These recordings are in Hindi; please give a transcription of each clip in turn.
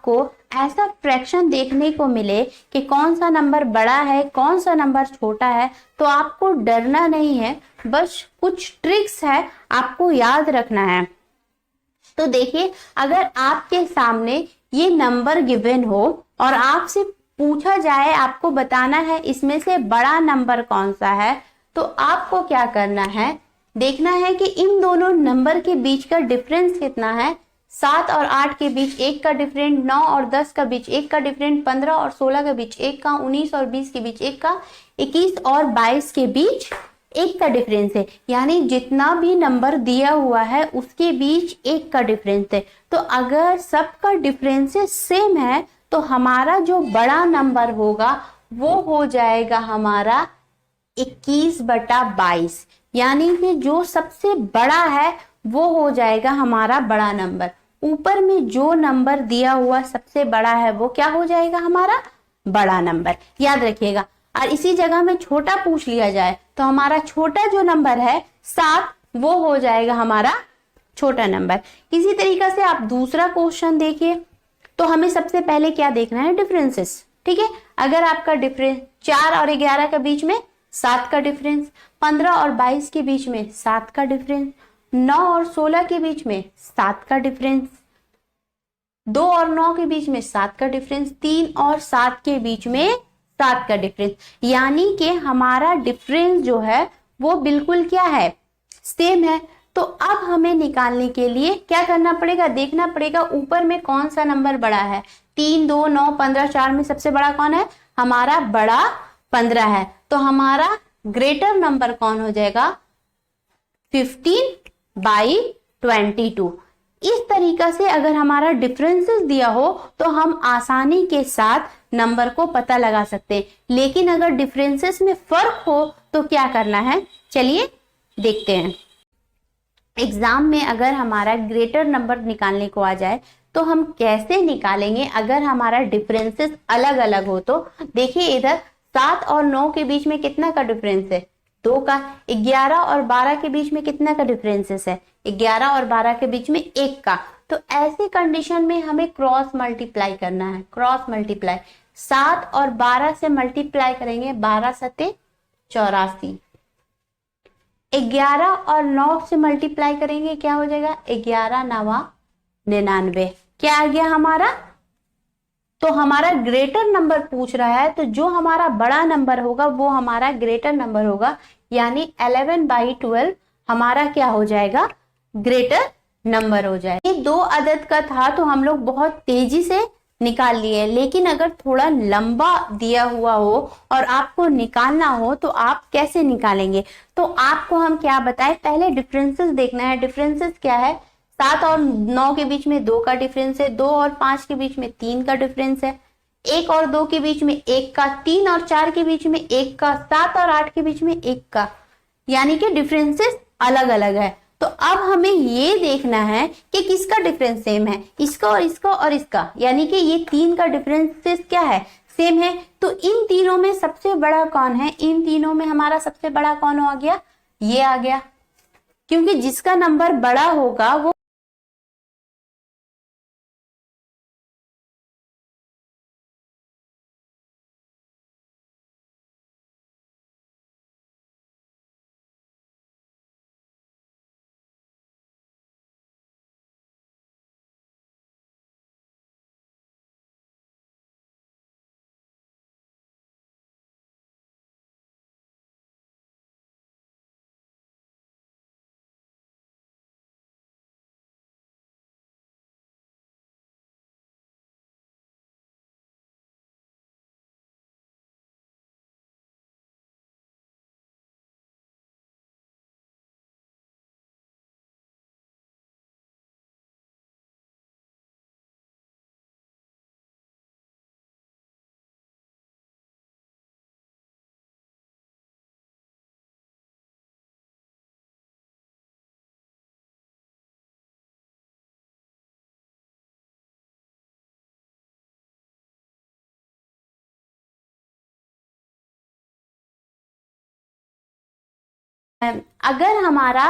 को ऐसा फ्रैक्शन देखने को मिले कि कौन सा नंबर बड़ा है कौन सा नंबर छोटा है, तो आपको डरना नहीं है, बस कुछ ट्रिक्स है आपको याद रखना है। तो देखिए, अगर आपके सामने ये नंबर गिवन हो और आपसे पूछा जाए, आपको बताना है इसमें से बड़ा नंबर कौन सा है, तो आपको क्या करना है, देखना है कि इन दोनों नंबर के बीच का डिफरेंस कितना है। 7 और 8 के बीच 1 का डिफरेंस, 9 और 10 का बीच 1 का डिफरेंस, 15 और 16 के बीच 1 का, 19 और 20 के बीच 1 का, 21 और 22 के बीच 1 का डिफरेंस है। यानी जितना भी नंबर दिया हुआ है उसके बीच 1 का डिफरेंस है। तो अगर सबका डिफरेंसेस सेम है तो हमारा जो बड़ा नंबर होगा वो हो जाएगा हमारा 21/22। यानी कि जो सबसे बड़ा है वो हो जाएगा हमारा बड़ा नंबर। ऊपर में जो नंबर दिया हुआ सबसे बड़ा है वो क्या हो जाएगा, हमारा बड़ा नंबर। याद रखिएगा। और इसी जगह में छोटा पूछ लिया जाए तो हमारा छोटा जो नंबर है 7, वो हो जाएगा हमारा छोटा नंबर। इसी तरीके से आप दूसरा क्वेश्चन देखिए। तो हमें सबसे पहले क्या देखना है, डिफरेंसेस। ठीक है, अगर आपका डिफरेंस 4 और 11 के बीच में 7 का डिफरेंस, 15 और 22 के बीच में 7 का डिफरेंस, 9 और 16 के बीच में 7 का डिफरेंस, 2 और 9 के बीच में 7 का डिफरेंस, 3 और 7 के बीच में 7 का डिफरेंस। यानी कि हमारा डिफरेंस जो है वो बिल्कुल क्या है, सेम है। तो अब हमें निकालने के लिए क्या करना पड़ेगा, देखना पड़ेगा ऊपर में कौन सा नंबर बड़ा है। 3, 2, 9, 15, 4 में सबसे बड़ा कौन है, हमारा बड़ा 15 है। तो हमारा ग्रेटर नंबर कौन हो जाएगा, 15/22। इस तरीका से अगर हमारा डिफरेंसेस दिया हो तो हम आसानी के साथ नंबर को पता लगा सकते हैं। लेकिन अगर डिफरेंसेस में फर्क हो तो क्या करना है, चलिए देखते हैं। एग्जाम में अगर हमारा ग्रेटर नंबर निकालने को आ जाए तो हम कैसे निकालेंगे, अगर हमारा डिफरेंसेस अलग अलग हो तो। देखिए इधर 7 और 9 के बीच में कितना का डिफरेंस है, 2 का। 11 और 12 के बीच में कितना का डिफरेंसेस है, 11 और 12 के बीच में 1 का। तो ऐसी कंडीशन में हमें क्रॉस मल्टीप्लाई करना है, क्रॉस मल्टीप्लाई। 7 और 12 से मल्टीप्लाई करेंगे, 12 सते 84। 11 और 9 से मल्टीप्लाई करेंगे, क्या हो जाएगा, 11 9 99। क्या आ गया हमारा, तो हमारा ग्रेटर नंबर पूछ रहा है, तो जो हमारा बड़ा नंबर होगा वो हमारा ग्रेटर नंबर होगा। यानी 11/12 हमारा क्या हो जाएगा, ग्रेटर नंबर हो जाएगा। ये 2 अदद का था तो हम लोग बहुत तेजी से निकाल लिए। लेकिन अगर थोड़ा लंबा दिया हुआ हो और आपको निकालना हो तो आप कैसे निकालेंगे, तो आपको हम क्या बताएं, पहले डिफरेंसेस देखना है। डिफरेंसेस क्या है, 7 और 9 के बीच में 2 का डिफरेंस है, 2 और 5 के बीच में 3 का डिफरेंस है, 1 और 2 के बीच में 1 का, 3 और 4 के बीच में 1 का, 7 और 8 के बीच में 1 का। यानी कि डिफरेंसेस अलग अलग है। तो अब हमें ये देखना है कि किसका डिफरेंस सेम है, इसका और इसका और इसका। यानी कि ये 3 का डिफरेंसेस क्या है, सेम है। तो इन तीनों में सबसे बड़ा कौन है, इन तीनों में हमारा सबसे बड़ा कौन आ गया, ये आ गया। क्योंकि जिसका नंबर बड़ा होगा वो अगर हमारा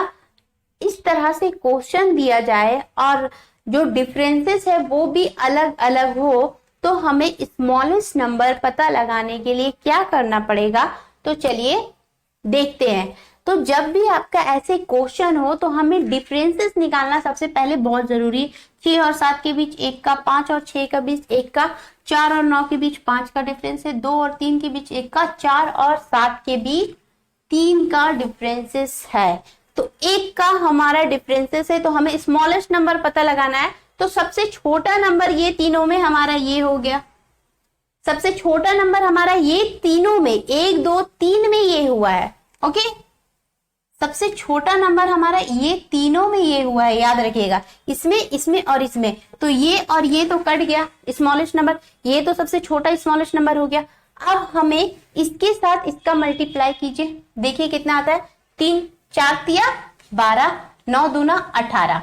इस तरह से क्वेश्चन दिया जाए और जो डिफरेंसेस है वो भी अलग अलग हो, तो हमें स्मॉलेस्ट नंबर पता लगाने के लिए क्या करना पड़ेगा, तो चलिए देखते हैं। तो जब भी आपका ऐसे क्वेश्चन हो तो हमें डिफरेंसेस निकालना सबसे पहले बहुत जरूरी है। 6 और 7 के बीच 1 का, 5 और 6 के बीच 1 का, 4 और 9 के बीच 5 का डिफरेंस है, 2 और 3 के बीच 1 का, 4 और 7 के बीच 3 का डिफरेंसेस है। तो 1 का हमारा डिफरेंसेस है, तो हमें स्मॉलेस्ट नंबर पता लगाना है। तो सबसे छोटा नंबर ये तीनों में हमारा ये हो गया, सबसे छोटा नंबर हमारा ये तीनों में 1 2 3 में ये हुआ है। ओके, सबसे छोटा नंबर हमारा ये तीनों में ये हुआ है, याद रखिएगा, इसमें इसमें और इसमें। तो ये और ये तो कट गया स्मॉलेस्ट नंबर, ये तो सबसे छोटा स्मॉलेस्ट नंबर हो गया। अब हमें इसके साथ इसका मल्टीप्लाई कीजिए, देखिए कितना आता है, 3 4 तिया 12, 9 दूना 18,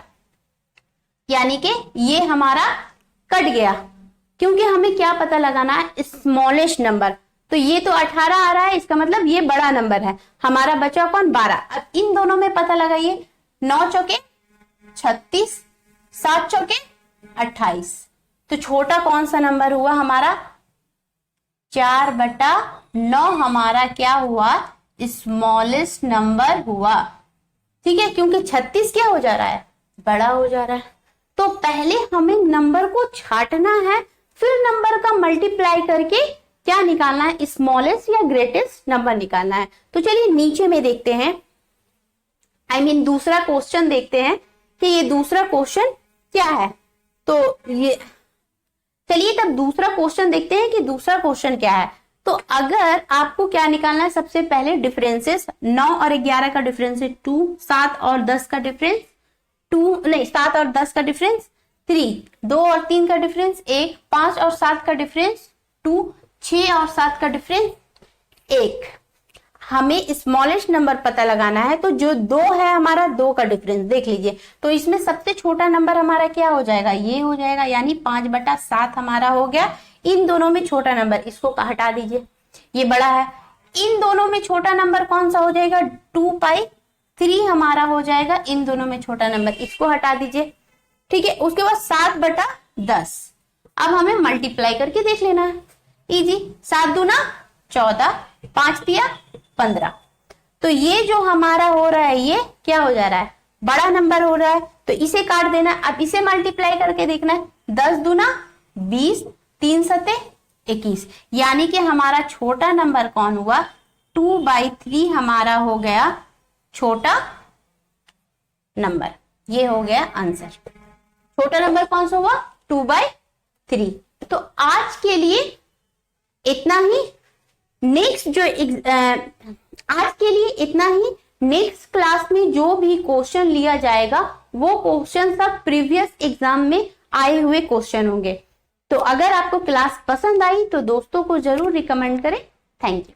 यानी कि ये हमारा कट गया, क्योंकि हमें क्या पता लगाना है, स्मॉलेस्ट नंबर। तो ये तो 18 आ रहा है, इसका मतलब ये बड़ा नंबर है। हमारा बचा कौन, 12। अब इन दोनों में पता लगाइए, 9 चौके 36, 7 चौके 28। तो छोटा कौन सा नंबर हुआ हमारा, 4/9 हमारा क्या हुआ, स्मॉलेस्ट नंबर हुआ। ठीक है, क्योंकि 36 क्या हो जा रहा है, बड़ा हो जा रहा है। तो पहले हमें नंबर को छांटना है, फिर नंबर का मल्टीप्लाई करके क्या निकालना है, स्मॉलेस्ट या ग्रेटेस्ट नंबर निकालना है। तो चलिए नीचे में देखते हैं, दूसरा क्वेश्चन देखते हैं कि ये दूसरा क्वेश्चन क्या है। तो ये चलिए तब दूसरा क्वेश्चन देखते हैं कि दूसरा क्वेश्चन क्या है। तो अगर आपको क्या निकालना है, सबसे पहले डिफरेंसेस, 9 और 11 का डिफरेंस है 2, 7 और 10 का डिफरेंस 7 और 10 का डिफरेंस 3, 2 और 3 का डिफरेंस 1, 5 और 7 का डिफरेंस 2, 6 और 7 का डिफरेंस 1। हमें स्मॉलेस्ट नंबर पता लगाना है, तो जो 2 है हमारा 2 का डिफरेंस देख लीजिए। तो इसमें सबसे छोटा नंबर हमारा क्या हो जाएगा, ये हो जाएगा, यानी 5/7 हमारा हो गया। इन दोनों में छोटा नंबर, इसको हटा दीजिए, ये बड़ा है। इन दोनों में छोटा नंबर कौन सा हो जाएगा, 2/3 हमारा हो जाएगा। इन दोनों में छोटा नंबर, इसको हटा दीजिए। ठीक है, उसके बाद 7/10। अब हमें मल्टीप्लाई करके देख लेना है, इजी। 7 दूना 14, 5 तिया 15। तो ये जो हमारा हो रहा है, ये क्या हो जा रहा है, बड़ा नंबर हो रहा है, तो इसे काट देना। अब इसे मल्टीप्लाई करके देखना है, 10 दूना 20, 3 सते 21, यानी कि हमारा छोटा नंबर कौन हुआ, 2/3 हमारा हो गया छोटा नंबर। ये हो गया आंसर। छोटा नंबर कौन सा हुआ, 2/3। तो आज के लिए इतना ही। आज के लिए इतना ही। नेक्स्ट क्लास में जो भी क्वेश्चन लिया जाएगा वो क्वेश्चन सब प्रीवियस एग्जाम में आए हुए क्वेश्चन होंगे। तो अगर आपको क्लास पसंद आई तो दोस्तों को जरूर रिकमेंड करें। Thank you.